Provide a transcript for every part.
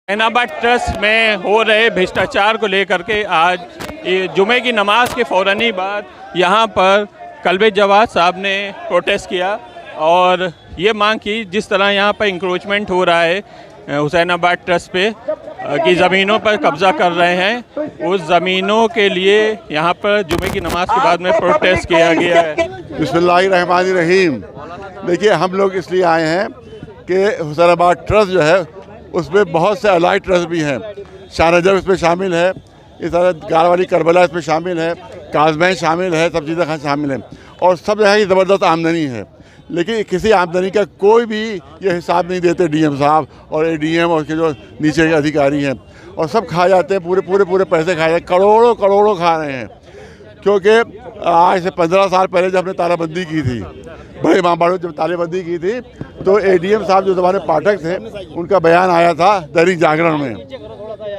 Hussainabad trust में हो रहे भ्रष्टाचार को लेकर के आज जुमे की नमाज के फ़ौरन ही बाद यहाँ पर कल्बे जवाद साहब ने प्रोटेस्ट किया और ये मांग की जिस तरह यहाँ पर इंक्रोचमेंट हो रहा है हुसैनाबाद ट्रस्ट पे की ज़मीनों पर कब्ज़ा कर रहे हैं, उस ज़मीनों के लिए यहाँ पर जुमे की नमाज के बाद में प्रोटेस्ट किया गया है। बिस्मिल्लाहिर्रहमानिर्रहीम। देखिए, हम लोग इसलिए आए हैं कि हुसैनाबाद ट्रस्ट जो है उसमें बहुत से अलाइड ट्रस्ट भी हैं। शाह नजफ़ इसमें शामिल है, इस तरह गारवाली करबला इसमें शामिल है, काज़मैन शामिल है, सब चीज़ें खान शामिल हैं और सब जगह की ज़बरदस्त आमदनी है। लेकिन किसी आमदनी का कोई भी ये हिसाब नहीं देते डीएम साहब और एडीएम और के जो नीचे के अधिकारी हैं, और सब खा जाते हैं, पूरे पैसे खाए जाते, करोड़ों खा रहे हैं। क्योंकि आज से 15 साल पहले जब हमने तालाबंदी की थी, बड़े मामलों जब तालाबंदी की थी, तो एडीएम साहब जो ज़माने पाठक थे उनका बयान आया था दैनिक जागरण में।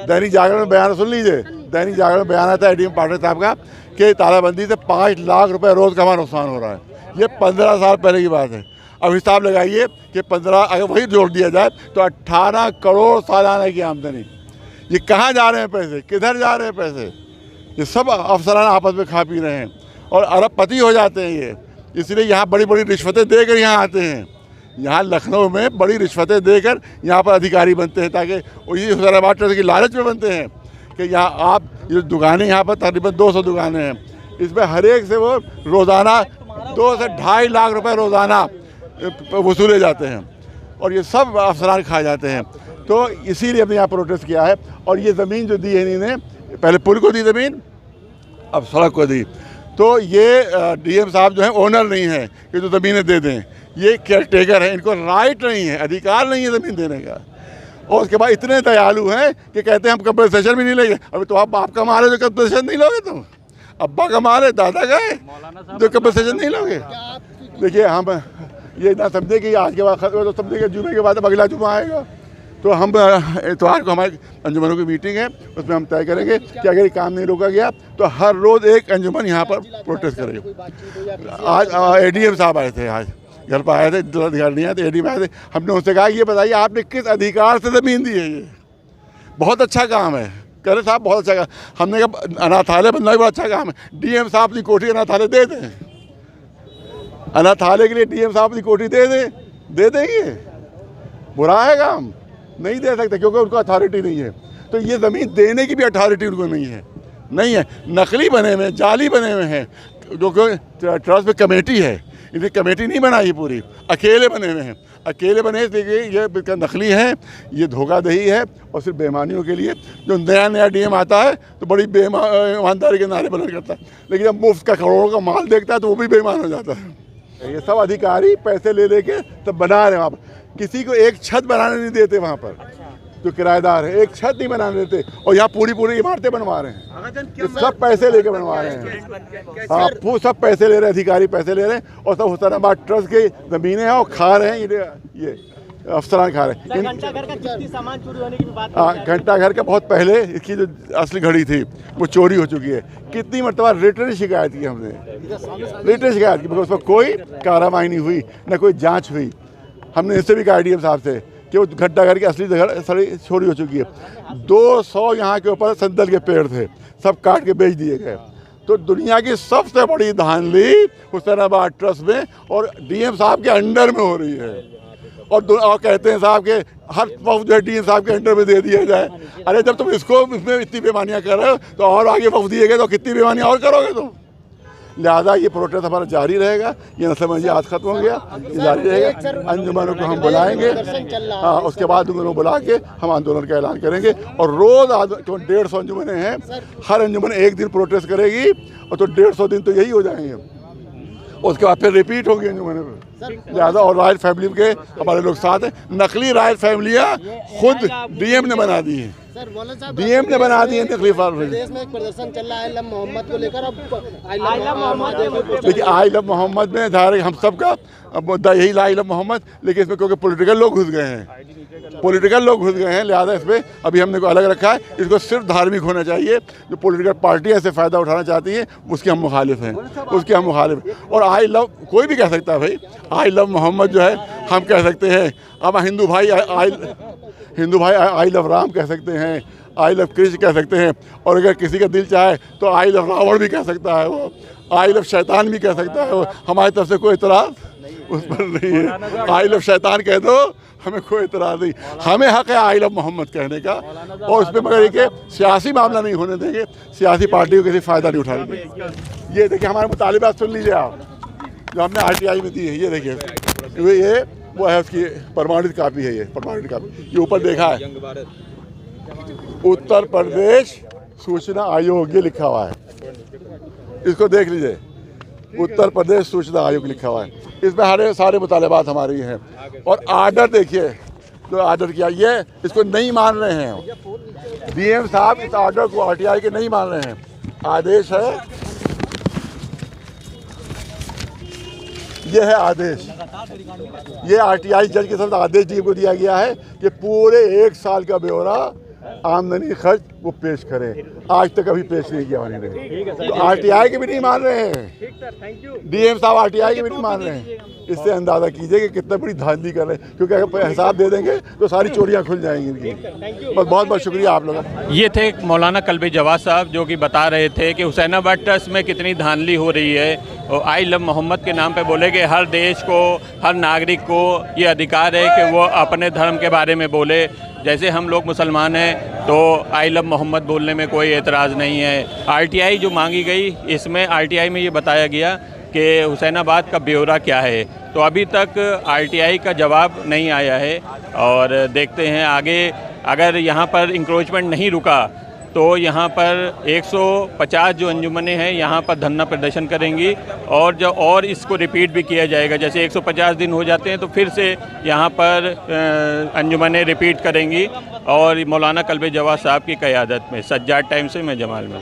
दैनिक जागरण में बयान सुन लीजिए, दैनिक जागरण में बयान आया था एडीएम पाठक साहब का कि तालाबंदी से 5 लाख रुपए रोज़ का हमारा नुकसान हो रहा है। ये 15 साल पहले की बात है। अब हिसाब लगाइए कि 15 अगर वही जोड़ दिया जाए तो 18 करोड़ सालाना की आमदनी। ये कहाँ जा रहे हैं पैसे, किधर जा रहे हैं पैसे? ये सब अफसरान आपस में खा पी रहे हैं और अरबपति हो जाते हैं ये। इसलिए यहाँ बड़ी रिश्वतें देकर यहाँ आते हैं। यहाँ लखनऊ में बड़ी रिश्वतें देकर यहाँ पर अधिकारी बनते हैं, ताकि ये हुसैनाबाद ट्रस्ट की लालच में बनते हैं कि यहाँ आप ये दुकानें, यहाँ पर तकरीबन 200 दुकानें हैं, इसमें हर एक से वो रोज़ाना 2 से 2.5 लाख रुपए रोज़ाना वसूले जाते हैं और ये सब अफसरान खा जाते हैं। तो इसीलिए हमने यहाँ प्रोटेस्ट किया है। और ये ज़मीन जो दी है इन्होंने, पहले पुल को दी ज़मीन, अब सड़क को दी। तो ये डीएम साहब जो हैं ओनर नहीं है कि जो ज़मीनें दे दें, ये केयरटेकर हैं, इनको राइट नहीं है, अधिकार नहीं है ज़मीन देने का। और उसके बाद इतने दयालु हैं कि कहते हैं हम कंपनसेशन भी नहीं लेंगे। अभी तो आप बाप कमा रहे, जो कंपनसेशन नहीं लोगे तुम? अब्बा कमा रहे, दादा गए, जो कंपनसेशन नहीं लोगे? देखिए, हम ये ना समझे कि आज के बाद तो समझे कि जुमे के बाद अगला जुमा आएगा। तो हम इतवार को हमारे अंजुमनों की मीटिंग है, उसमें हम तय करेंगे कि अगर ये काम नहीं रोका गया तो हर रोज़ एक अंजुमन यहाँ पर प्रोटेस्ट करेंगे। आज एडीएम साहब आए थे, आज घर पर आए थे, अधिकार नहीं आए थे, एडीएम आए थे। हमने उनसे कहा ये बताइए आपने किस अधिकार से ज़मीन दी है? ये बहुत अच्छा काम है, कह रहे साहब बहुत अच्छा काम। हमने कहा अनाथालय बनना भी बड़ा अच्छा काम है, डीएम साहब अपनी कोठी अनाथालय दे दें। अनाथालय के लिए डीएम साहब अपनी कोठी दे देंगे? बुरा है काम? नहीं दे सकते क्योंकि उनको अथॉरिटी नहीं है। तो ये ज़मीन देने की भी अथॉरिटी उनको नहीं है। नकली बने हुए, जाली बने हुए हैं, जो कि ट्रस्ट में कमेटी है, इनकी कमेटी नहीं बनाई पूरी, अकेले बने हुए हैं। अकेले बने इसलिए ये नकली है, ये धोखाधड़ी है और सिर्फ बेईमानियों के लिए। जो नया डीएम आता है तो बड़ी ईमानदारी के नारे बुलंद करता है, लेकिन जब मुफ्त का करोड़ों का माल देखता है तो वो भी बेईमान हो जाता है। ये सब अधिकारी पैसे ले के तब बना रहे हैं वहाँ पर। किसी को एक छत बनाने नहीं देते, वहाँ पर जो किराएदार है एक छत नहीं बनाने देते, और यहाँ पूरी इमारतें बनवा रहे हैं। सब पैसे लेके बनवा रहे हैं। हाँ, वो सब पैसे ले रहे हैं, अधिकारी पैसे ले रहे हैं और सब हुसैनाबाद ट्रस्ट की ज़मीनें हैं और खा रहे हैं। ये अफसरान खा रहे हैं। घंटाघर का कितनी सामान चोरी होने की बात? हाँ, घंटाघर का बहुत पहले इसकी जो असली घड़ी थी वो चोरी हो चुकी है। कितनी मरतबा रिटर्न शिकायत की हमने, रिटर्न शिकायत की, मगर उस पर कोई कार्रवाई नहीं हुई, न कोई जाँच हुई। हमने इससे भी कहा डीएम साहब से कि वो घंटाघर की असली सड़ी चोरी हो चुकी है। 200 यहाँ के ऊपर संदल के पेड़ थे, सब काट के बेच दिए गए। तो दुनिया की सबसे बड़ी धांधली हुसैनाबाद ट्रस्ट में और डीएम साहब के अंडर में हो रही है। और कहते हैं साहब के हर वक्त जो है डीएम साहब के अंडर में दे दिया जाए। अरे जब तुम इसमें इतनी बेईमानियाँ कर रहे हो तो और आगे वक्त दिए गए तो कितनी बेईमानियाँ और करोगे तुम? लिहाजा ये प्रोटेस्ट हमारा जारी रहेगा। ये न समझिए आज खत्म हो गया, ये जारी रहेगा। अंजुमनों को हम बुलाएंगे, हाँ, उसके बाद उनको बुला के हम आंदोलन का ऐलान करेंगे। और रोज़ 150 अंजुमनें हैं, हर अंजुमन एक दिन प्रोटेस्ट करेगी और तो 150 दिन तो यही हो जाएंगे। उसके बाद फिर रिपीट होगी अंजुमन। लिहाजा और रॉयल फैमिली के हमारे लोग साथ हैं। नकली रॉयल फैमिलियाँ खुद डीएम ने बना दी है, डीएम ने बना दी है नकली फैमिली। देश में एक प्रदर्शन चल रहा है आई लव मोहम्मद को लेकर। अब आई लव मोहम्मद, देखिए आई लव मोहम्मद में धारे हम सबका मुद्दा यही आई लव मोहम्मद, लेकिन इसमें क्योंकि पॉलिटिकल लोग घुस गए हैं, लिहाजा इसमें अभी हमने को अलग रखा है। इसको सिर्फ धार्मिक होना चाहिए। जो पॉलिटिकल पार्टियाँ इससे फ़ायदा उठाना चाहती हैं उसके हम मुखालिफ हैं, उसके हम मुखालिफ। और आई लव कोई भी कह सकता है भाई, आई लव मोहम्मद जो है हम कह सकते हैं। अब हिंदू भाई हिंदू भाई आई लव राम कह सकते हैं, आई लव कृष्ण कह सकते हैं, और अगर किसी का दिल चाहे तो आई लव रावण भी कह सकता है, वो आई लव शैतान भी कह सकता है। वो हमारी तरफ से कोई इतराज़ उस पर नहीं है। आई लव शैतान कह दो, हमें कोई इतराज़ नहीं। हमें हक़ है आई लव मोहम्मद कहने का, और उसमें मगर ये सियासी मामला नहीं होने देंगे, सियासी पार्टी को किसी फ़ायदा नहीं उठाने देंगे। ये देखिए हमारे मुतालिबात सुन लीजिए आप, जो हमने RTI में दी है। ये देखिए ये वो है, उसकी प्रमाणित कापी है, ये प्रमाणित कापी। ये ऊपर देखा है उत्तर प्रदेश सूचना आयोग, ये लिखा हुआ है, इसको देख लीजिए, उत्तर प्रदेश सूचना आयोग लिखा हुआ है। इसमें हरे सारे मुतालिबात हमारी हैं। और आर्डर देखिए जो आर्डर किया, ये इसको नहीं मान रहे हैं DM साहब, इस आर्डर को RTI के नहीं मान रहे हैं। आदेश है, ये है आदेश, ये RTI जज के साथ आदेश DM को दिया गया है कि पूरे 1 साल का ब्यौरा आमदनी खर्च वो पेश करें। आज तक अभी पेश नहीं किया उन्होंने, तो RTI के भी नहीं मान रहे हैं, DM साहब RTI के भी नहीं मान रहे हैं। इससे अंदाज़ा कीजिए कि कितना बड़ी धांधली कर रहे हैं, क्योंकि अगर हिसाब दे देंगे तो सारी चोरियां खुल जाएंगी इनकी। बस बहुत बहुत शुक्रिया आप लोगों का। ये थे मौलाना कल्बे जवाद साहब, जो कि बता रहे थे कि हुसैनाबाद ट्रस्ट में कितनी धांधली हो रही है। और आई लव मोहम्मद के नाम पे बोले कि हर देश को, हर नागरिक को ये अधिकार है कि वो अपने धर्म के बारे में बोले। जैसे हम लोग मुसलमान हैं तो आई लव मोहम्मद बोलने में कोई एतराज़ नहीं है। RTI जो मांगी गई, इसमें RTI में ये बताया गया कि हुसैनाबाद का ब्यौरा क्या है, तो अभी तक RTI का जवाब नहीं आया है। और देखते हैं आगे, अगर यहाँ पर इंक्रोचमेंट नहीं रुका तो यहाँ पर 150 जो अंजुमनें हैं यहाँ पर धरना प्रदर्शन करेंगी, और इसको रिपीट भी किया जाएगा। जैसे 150 दिन हो जाते हैं तो फिर से यहाँ पर अंजुमनें रिपीट करेंगी, और मौलाना कल्बे जवाद साहब की क़यादत में। सज्जाद टाइम से मैं जमाल में।